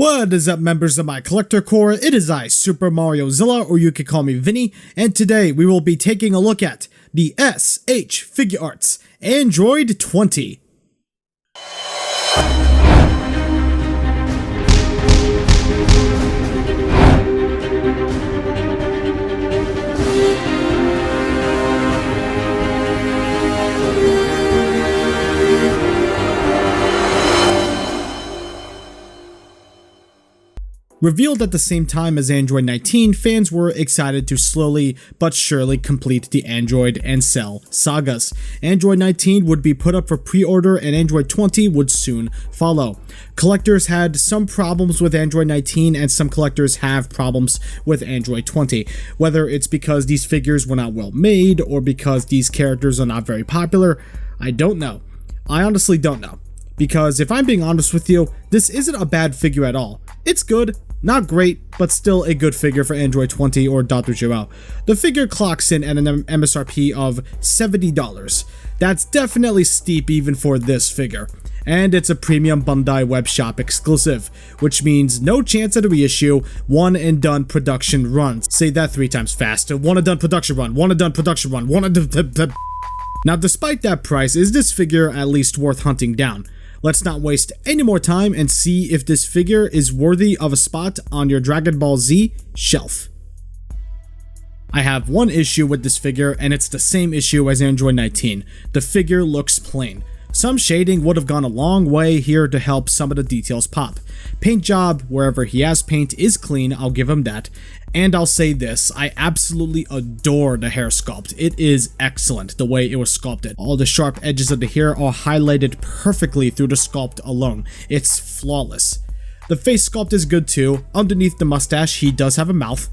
What is up, members of my collector corps? It is I, Super Mario Zilla, or you could call me Vinny, and today we will be taking a look at the S.H.Figuarts Android 20. Revealed at the same time as Android 19, fans were excited to slowly but surely complete the Android and Cell sagas. Android 19 would be put up for pre-order and Android 20 would soon follow. Collectors had some problems with Android 19 and some collectors have problems with Android 20. Whether it's because these figures were not well made or because these characters are not very popular, I don't know. I honestly don't know. Because if I'm being honest with you, this isn't a bad figure at all. It's good, not great, but still a good figure for Android 20 or Dr. Giraud. The figure clocks in at an MSRP of $70. That's definitely steep even for this figure. And it's a premium Bandai web shop exclusive, which means no chance at a reissue, one and done production runs. Say that 3 times fast. One and done production run, one and done production run, one and done. Now, despite that price, is this figure at least worth hunting down? Let's not waste any more time and see if this figure is worthy of a spot on your Dragon Ball Z shelf. I have one issue with this figure, and it's the same issue as Android 19. The figure looks plain. Some shading would have gone a long way here to help some of the details pop. Paint job, wherever he has paint, is clean, I'll give him that. And I'll say this, I absolutely adore the hair sculpt. It is excellent the way it was sculpted. All the sharp edges of the hair are highlighted perfectly through the sculpt alone. It's flawless. The face sculpt is good too. Underneath the mustache, he does have a mouth.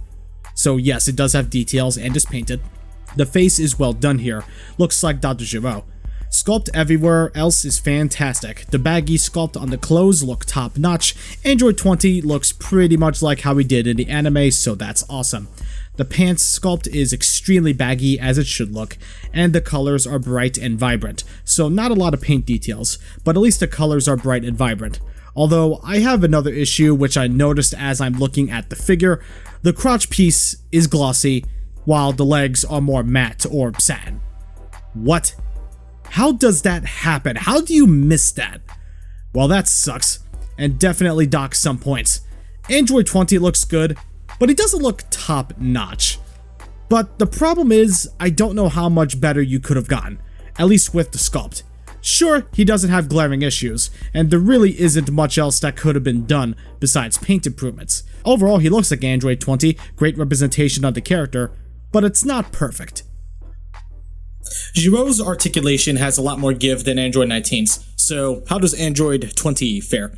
So yes, it does have details and is painted. The face is well done here. Looks like Dr. Giraud. Sculpt everywhere else is fantastic. The baggy sculpt on the clothes look top notch. Android 20 looks pretty much like how he did in the anime, so that's awesome. The pants sculpt is extremely baggy as it should look, and the colors are bright and vibrant. So not a lot of paint details, but at least the colors are bright and vibrant. Although I have another issue which I noticed as I'm looking at the figure. The crotch piece is glossy, while the legs are more matte or satin. What? How does that happen? How do you miss that? Well, that sucks, and definitely docks some points. Android 20 looks good, but he doesn't look top notch. But the problem is, I don't know how much better you could have gotten, at least with the sculpt. Sure, he doesn't have glaring issues, and there really isn't much else that could have been done besides paint improvements. Overall, he looks like Android 20, great representation of the character, but it's not perfect. Giraud's articulation has a lot more give than Android 19's, so how does Android 20 fare?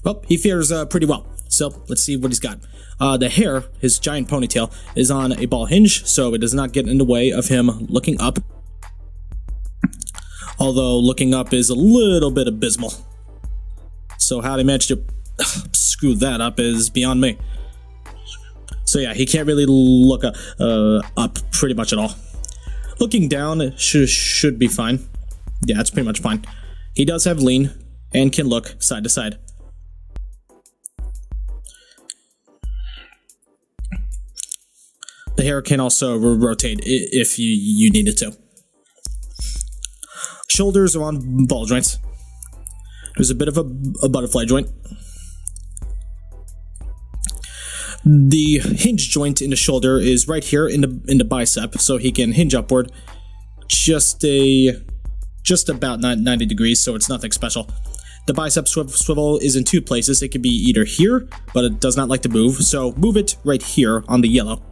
Well, he fares pretty well, so let's see what he's got. The hair, his giant ponytail, is on a ball hinge, so it does not get in the way of him looking up. Although looking up is a little bit abysmal. So how they managed to screw that up is beyond me. So yeah, he can't really look up pretty much at all. Looking down should be fine. Yeah, it's pretty much fine. He does have lean and can look side to side. The hair can also rotate if you need it to. Shoulders are on ball joints. There's a bit of a butterfly joint. The hinge joint in the shoulder is right here in the bicep, so he can hinge upward just about 90 degrees, so it's nothing special. The bicep swivel is in 2 places. It can be either here, but it does not like to move, so move it right here on the yellow.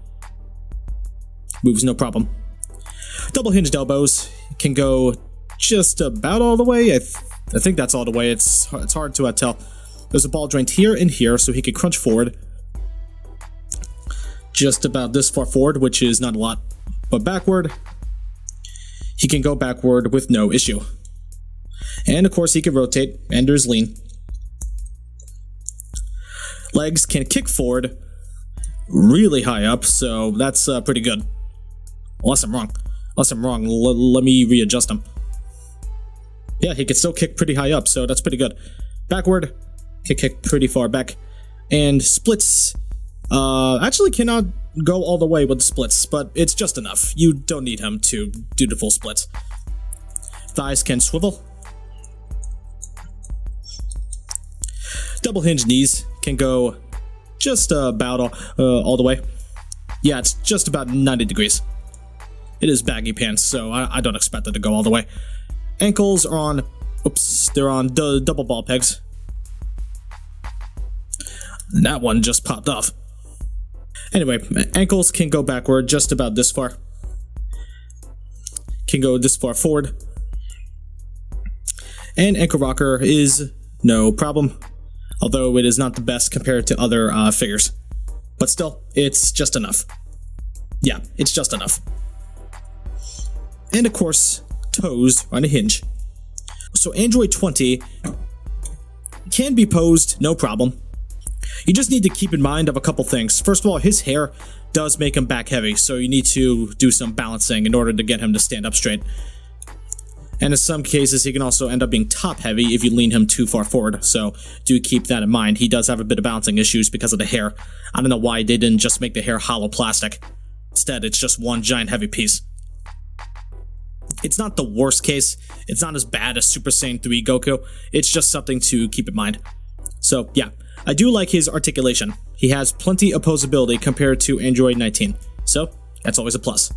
Moves no problem. Double hinged elbows can go just about all the way. I think that's all the way. It's hard to tell. There's a ball joint here and here, so he can crunch forward. Just about this far forward, which is not a lot, but backward, he can go backward with no issue. And of course he can rotate, and there's lean. Legs can kick forward really high up, so that's pretty good. Unless I'm wrong. Let me readjust them. Yeah, he can still kick pretty high up, so that's pretty good. Backward, can kick pretty far back. And splits actually cannot go all the way with the splits, but it's just enough. You don't need him to do the full splits. Thighs can swivel. Double hinge knees can go just about all the way. Yeah, it's just about 90 degrees. It is baggy pants, so I don't expect it to go all the way. Ankles are on, they're on double ball pegs. And that one just popped off. Anyway, ankles can go backward just about this far. Can go this far forward. And ankle rocker is no problem, although it is not the best compared to other figures. But still, it's just enough. Yeah, it's just enough. And of course, toes on a hinge. So Android 20 can be posed, no problem. You just need to keep in mind of a couple things. First of all, his hair does make him back heavy, so you need to do some balancing in order to get him to stand up straight. And in some cases, he can also end up being top heavy if you lean him too far forward, so do keep that in mind. He does have a bit of balancing issues because of the hair. I don't know why they didn't just make the hair hollow plastic. Instead, it's just one giant heavy piece. It's not the worst case. It's not as bad as Super Saiyan 3 Goku. It's just something to keep in mind. So, yeah. I do like his articulation. He has plenty of posability compared to Android 19. So, that's always a plus.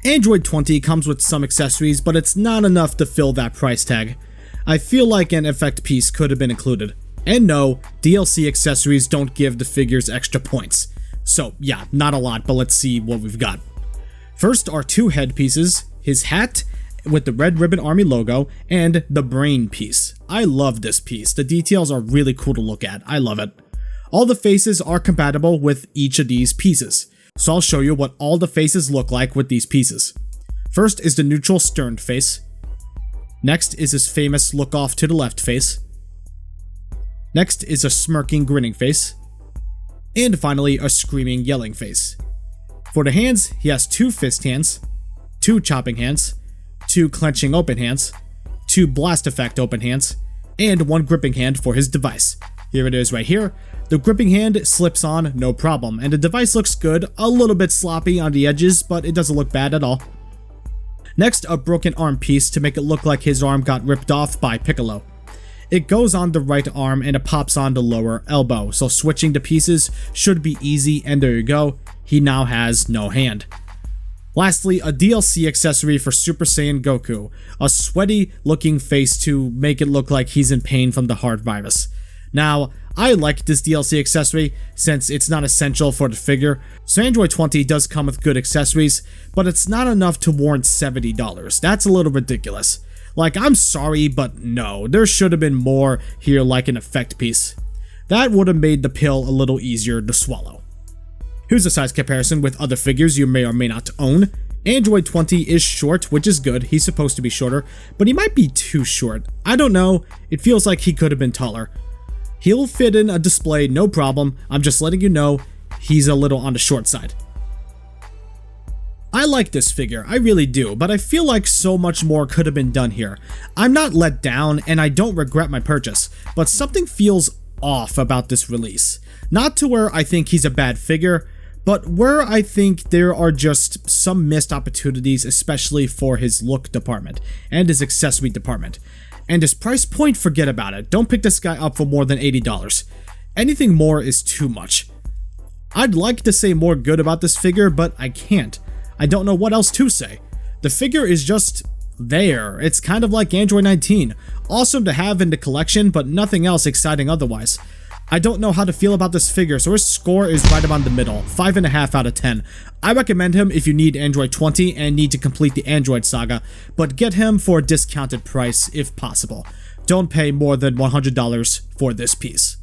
Android 20 comes with some accessories, but it's not enough to fill that price tag. I feel like an effect piece could have been included. And no, DLC accessories don't give the figures extra points. So yeah, not a lot, but let's see what we've got. First are two headpieces, his hat with the Red Ribbon Army logo, and the brain piece. I love this piece. The details are really cool to look at. I love it. All the faces are compatible with each of these pieces. So I'll show you what all the faces look like with these pieces. First is the neutral stern face. Next is his famous look off to the left face. Next is a smirking grinning face. And finally a screaming yelling face. For the hands, he has two fist hands, two chopping hands, two clenching open hands, two blast effect open hands, and one gripping hand for his device. Here it is right here. The gripping hand slips on, no problem, and the device looks good, a little bit sloppy on the edges, but it doesn't look bad at all. Next, a broken arm piece to make it look like his arm got ripped off by Piccolo. It goes on the right arm and it pops on the lower elbow, so switching the pieces should be easy, and there you go, he now has no hand. Lastly, a DLC accessory for Super Saiyan Goku, a sweaty looking face to make it look like he's in pain from the heart virus. Now, I like this DLC accessory since it's not essential for the figure, so Android 20 does come with good accessories, but it's not enough to warrant $70. That's a little ridiculous. Like, I'm sorry, but no, there should have been more here, like an effect piece. That would have made the pill a little easier to swallow. Here's a size comparison with other figures you may or may not own. Android 20 is short, which is good. He's supposed to be shorter, but he might be too short. I don't know, it feels like he could have been taller. He'll fit in a display, no problem. I'm just letting you know he's a little on the short side. I like this figure, I really do, but I feel like so much more could have been done here. I'm not let down and I don't regret my purchase, but something feels off about this release. Not to where I think he's a bad figure, but where I think there are just some missed opportunities, especially for his look department and his accessory department. And his price point, forget about it. Don't pick this guy up for more than $80. Anything more is too much. I'd like to say more good about this figure, but I can't. I don't know what else to say. The figure is just there. It's kind of like Android 19. Awesome to have in the collection, but nothing else exciting otherwise. I don't know how to feel about this figure, so his score is right about the middle, 5.5 out of 10. I recommend him if you need Android 20 and need to complete the Android saga, but get him for a discounted price if possible. Don't pay more than $100 for this piece.